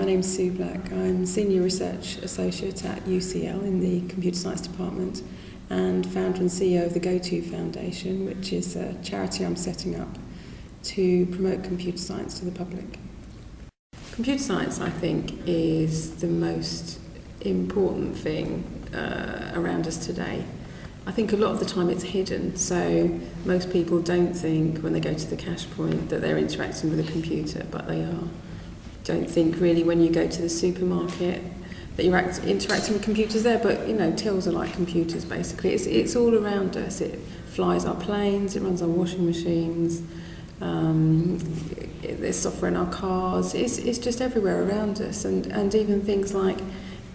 My name's Sue Black. I'm Senior Research Associate at UCL in the Computer Science Department and founder and CEO of the GoTo Foundation, which is a charity I'm setting up to promote computer science to the public. Computer science, I think, is the most important thing around us today. I think a lot of the time it's hidden, so most people don't think when they go to the cash point that they're interacting with a computer, but they are. Don't think really when you go to the supermarket that you're interacting with computers there, but tills are like computers basically. It's all around us. It flies our planes, it runs our washing machines, there's software in our cars. It's just everywhere around us, and even things like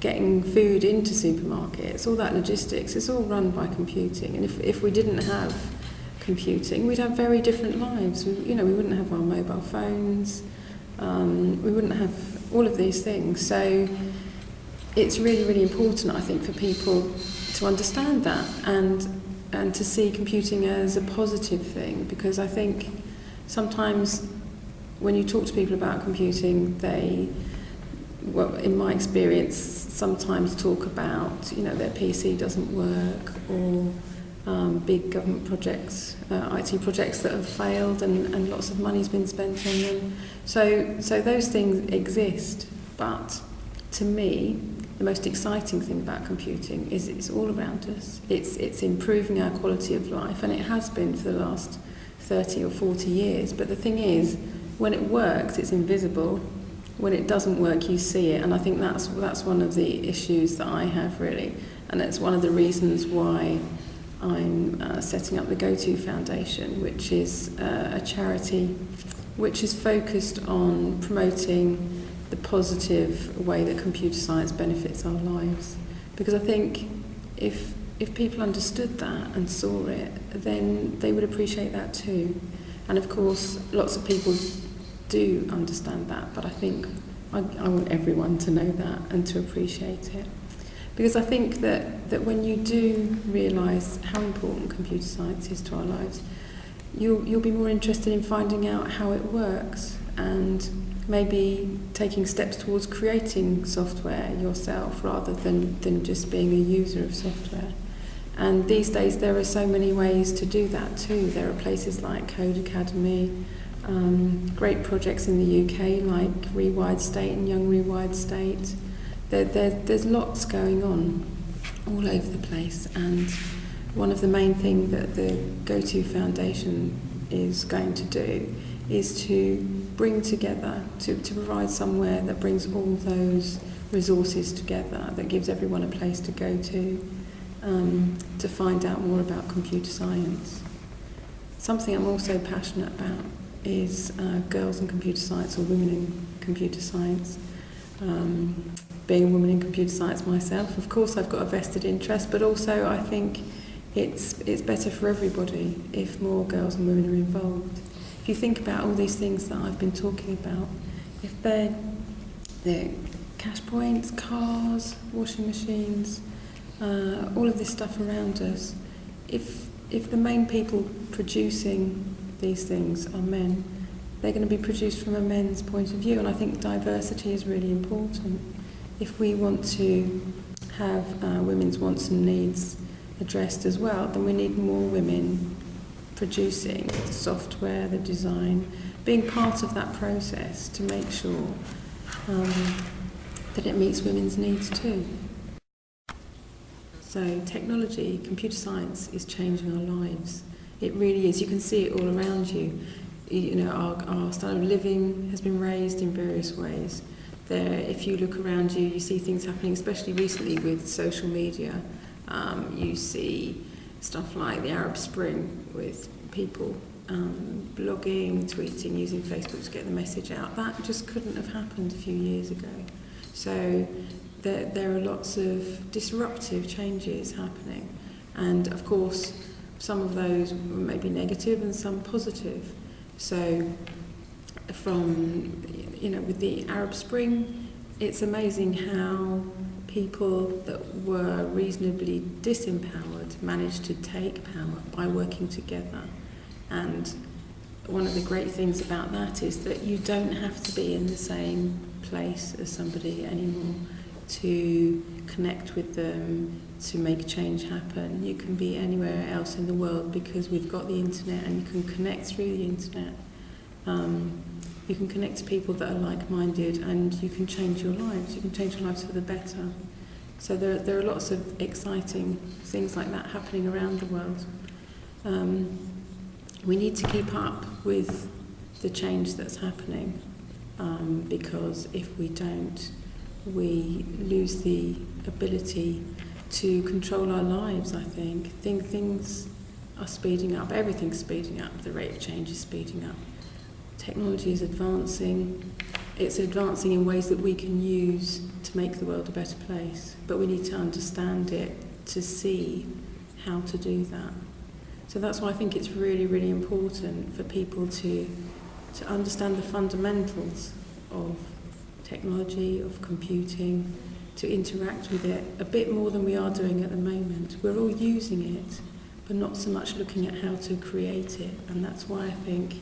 getting food into supermarkets, all that logistics, it's all run by computing. And if we didn't have computing, we'd have very different lives. We wouldn't have our mobile phones, we wouldn't have all of these things. So it's really, really important, I think, for people to understand that and to see computing as a positive thing, because I think sometimes when you talk to people about computing, they, in my experience, sometimes talk about their PC doesn't work, or big government projects, IT projects that have failed and lots of money's been spent on them. So those things exist, but to me the most exciting thing about computing is it's all around us. It's improving our quality of life, and it has been for the last 30 or 40 years. But the thing is, when it works, it's invisible. When it doesn't work, you see it, and I think that's one of the issues that I have, really, and it's one of the reasons why I'm setting up the GoTo Foundation, which is a charity which is focused on promoting the positive way that computer science benefits our lives. Because I think if people understood that and saw it, then they would appreciate that too. And of course, lots of people do understand that, but I think I want everyone to know that and to appreciate it. Because I think that when you do realise how important computer science is to our lives, you'll be more interested in finding out how it works and maybe taking steps towards creating software yourself rather than just being a user of software. And these days there are so many ways to do that too. There are places like Code Academy, great projects in the UK like Rewired State and Young Rewired State. There's lots going on all over the place, and one of the main things that the GoTo Foundation is going to do is to bring together, to provide somewhere that brings all those resources together, that gives everyone a place to go to find out more about computer science. Something I'm also passionate about is girls in computer science, or women in computer science. Being a woman in computer science myself, of course I've got a vested interest, but also I think it's better for everybody if more girls and women are involved. If you think about all these things that I've been talking about, if they're cash points, cars, washing machines, all of this stuff around us, if the main people producing these things are men, they're going to be produced from a men's point of view, and I think diversity is really important. If we want to have women's wants and needs addressed as well, then we need more women producing the software, the design, being part of that process to make sure that it meets women's needs too. So technology, computer science is changing our lives. It really is. You can see it all around you. Our standard of living has been raised in various ways. If you look around you, you see things happening, especially recently with social media. You see stuff like the Arab Spring, with people blogging, tweeting, using Facebook to get the message out. That just couldn't have happened a few years ago. So there are lots of disruptive changes happening. And of course, some of those may be negative and some positive. So with the Arab Spring, it's amazing how people that were reasonably disempowered managed to take power by working together. And one of the great things about that is that you don't have to be in the same place as somebody anymore, to connect with them, to make change happen. You can be anywhere else in the world because we've got the internet, and you can connect through the internet. You can connect to people that are like-minded, and you can change your lives. You can change your lives for the better. So there are lots of exciting things like that happening around the world. We need to keep up with the change that's happening, because if we don't, we lose the ability to control our lives, I think. Things are speeding up. Everything's speeding up. The rate of change is speeding up. Technology is advancing. It's advancing in ways that we can use to make the world a better place. But we need to understand it to see how to do that. So that's why I think it's really, really important for people to understand the fundamentals of technology, of computing, to interact with it a bit more than we are doing at the moment. We're all using it, but not so much looking at how to create it. And that's why I think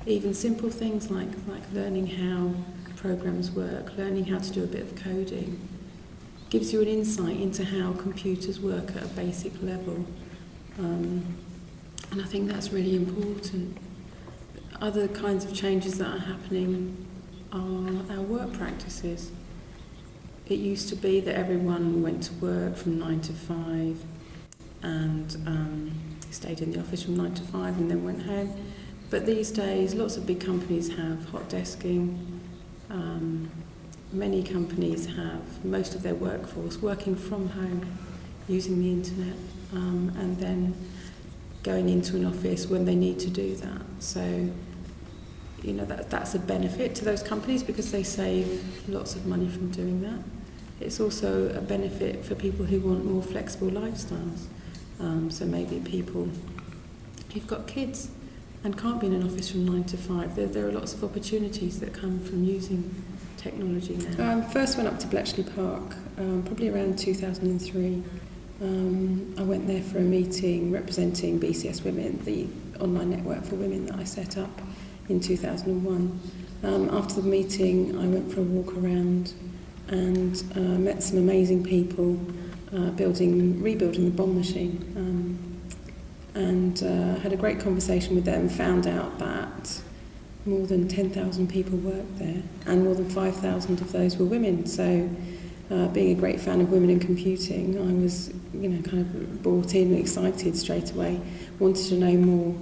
even simple things like learning how programs work, learning how to do a bit of coding, gives you an insight into how computers work at a basic level. And I think that's really important. Other kinds of changes that are happening are our work practices. It used to be that everyone went to work from 9 to 5 and stayed in the office from 9 to 5 and then went home. But these days, lots of big companies have hot desking. Many companies have most of their workforce working from home, using the internet, and then going into an office when they need to do that. So, you know, that's a benefit to those companies because they save lots of money from doing that. It's also a benefit for people who want more flexible lifestyles. So maybe people who've got kids and can't be in an office from 9 to 5. There are lots of opportunities that come from using technology now. I first went up to Bletchley Park probably around 2003. I went there for a meeting representing BCS Women, the online network for women that I set up in 2001. After the meeting, I went for a walk around and met some amazing people rebuilding the bomb machine. And had a great conversation with them, found out that more than 10,000 people worked there, and more than 5,000 of those were women. So, being a great fan of women in computing, I was, kind of brought in, excited straight away, wanted to know more,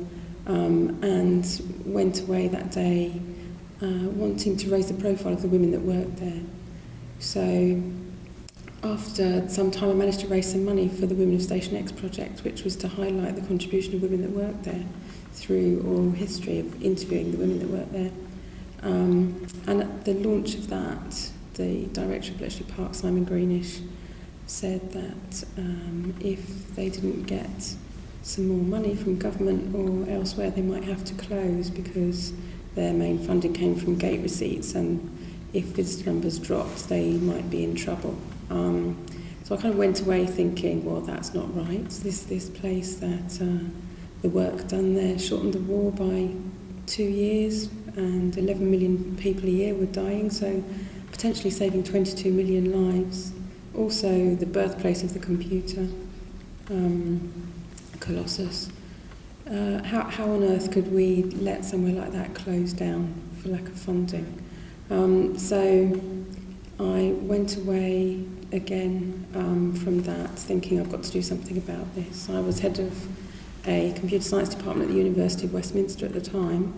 and went away that day wanting to raise the profile of the women that worked there. So, after some time I managed to raise some money for the Women of Station X project, which was to highlight the contribution of women that worked there through oral history of interviewing the women that worked there. And at the launch of that, the director of Bletchley Park, Simon Greenish, said that if they didn't get some more money from government or elsewhere, they might have to close because their main funding came from gate receipts, and if visitor numbers dropped, they might be in trouble. So I kind of went away thinking, well, that's not right. This place that the work done there shortened the war by 2 years, and 11 million people a year were dying, so potentially saving 22 million lives. Also, the birthplace of the computer, Colossus. How on earth could we let somewhere like that close down for lack of funding? So I went away again from that, thinking I've got to do something about this. I was head of a computer science department at the University of Westminster at the time,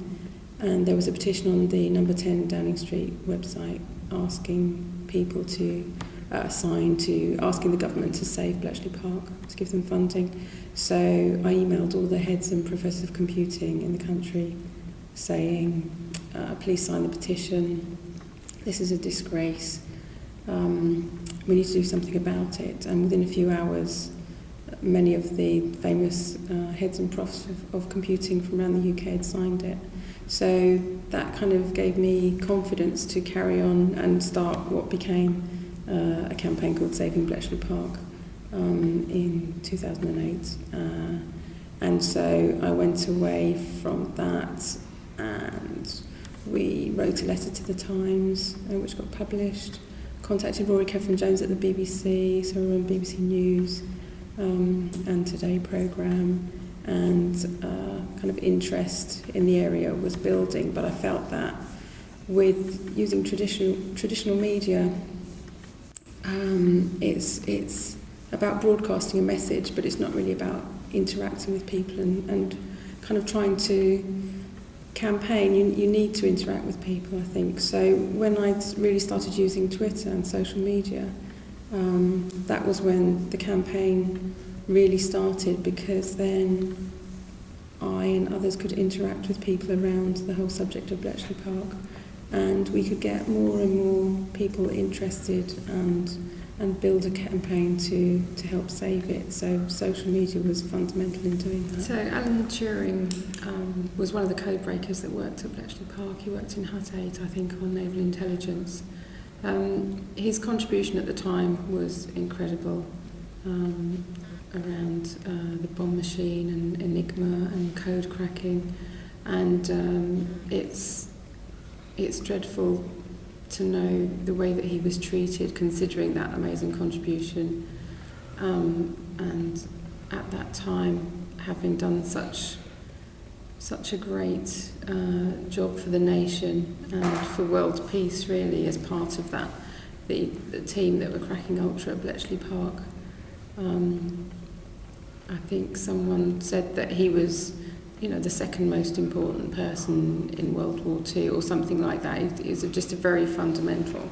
and there was a petition on the number 10 Downing Street website asking people to asking the government to save Bletchley Park, to give them funding. So I emailed all the heads and professors of computing in the country saying, please sign the petition, this is a disgrace, we need to do something about it. And within a few hours, many of the famous heads and profs of computing from around the UK had signed it. So that kind of gave me confidence to carry on and start what became a campaign called Saving Bletchley Park in 2008. And so I went away from that and We wrote a letter to the Times, which got published. Contacted Rory Keflin-Jones at the BBC, so we were on BBC News and Today programme, and kind of interest in the area was building. But I felt that with using traditional media, it's about broadcasting a message, but it's not really about interacting with people and kind of trying to campaign. You need to interact with people, I think. So when I really started using Twitter and social media, that was when the campaign really started, because then I and others could interact with people around the whole subject of Bletchley Park, and we could get more and more people interested and build a campaign to help save it. So social media was fundamental in doing that. So Alan Turing was one of the code breakers that worked at Bletchley Park. He worked in Hut 8, I think, on naval intelligence. His contribution at the time was incredible, around the bomb machine and Enigma and code cracking, and it's dreadful to know the way that he was treated, considering that amazing contribution, and at that time having done such a great job for the nation and for world peace, really, as part of that, the team that were cracking Ultra at Bletchley Park. I think someone said that he was, the second most important person in World War II, or something like that. It was just a very fundamental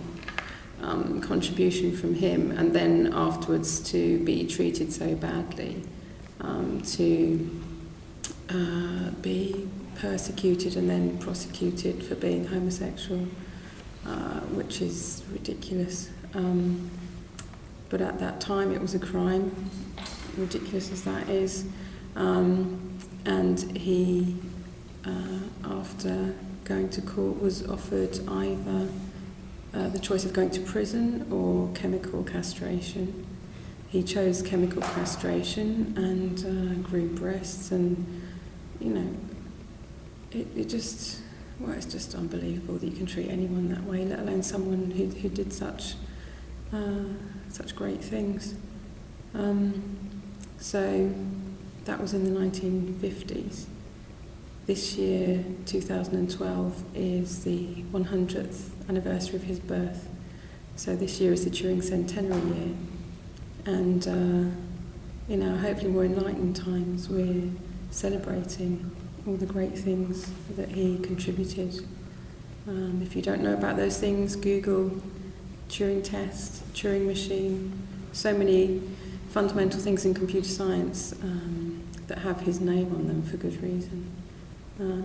contribution from him, and then afterwards to be treated so badly, to be persecuted and then prosecuted for being homosexual, which is ridiculous. But at that time it was a crime, ridiculous as that is. And he, after going to court, was offered either the choice of going to prison or chemical castration. He chose chemical castration and grew breasts, and it's just unbelievable that you can treat anyone that way, let alone someone who did such great things. So that was in the 1950s. This year, 2012, is the 100th anniversary of his birth. So this year is the Turing centenary year. And, hopefully more enlightened times, we're celebrating all the great things that he contributed. If you don't know about those things, Google Turing test, Turing machine, so many fundamental things in computer science that have his name on them for good reason.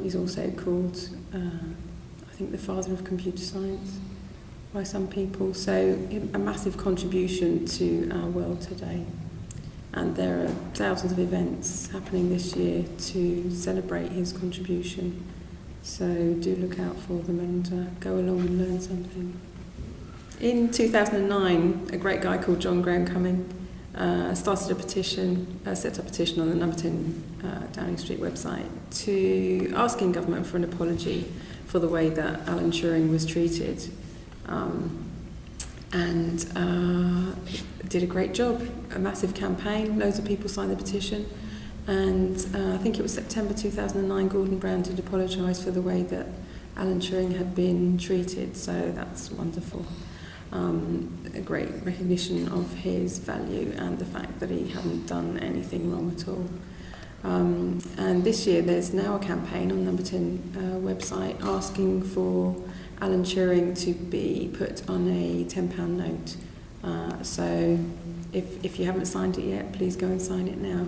He's also called, I think, the father of computer science by some people. So a massive contribution to our world today. And there are thousands of events happening this year to celebrate his contribution. So do look out for them and go along and learn something. In 2009, a great guy called John Graham Cumming started a petition, set up a petition on the number 10 Downing Street website to asking government for an apology for the way that Alan Turing was treated, and did a great job, a massive campaign, loads of people signed the petition, and I think it was September 2009 Gordon Brown did apologise for the way that Alan Turing had been treated, so that's wonderful. A great recognition of his value and the fact that he hadn't done anything wrong at all. And this year there's now a campaign on Number 10 website asking for Alan Turing to be put on a £10 note. So if you haven't signed it yet, please go and sign it now.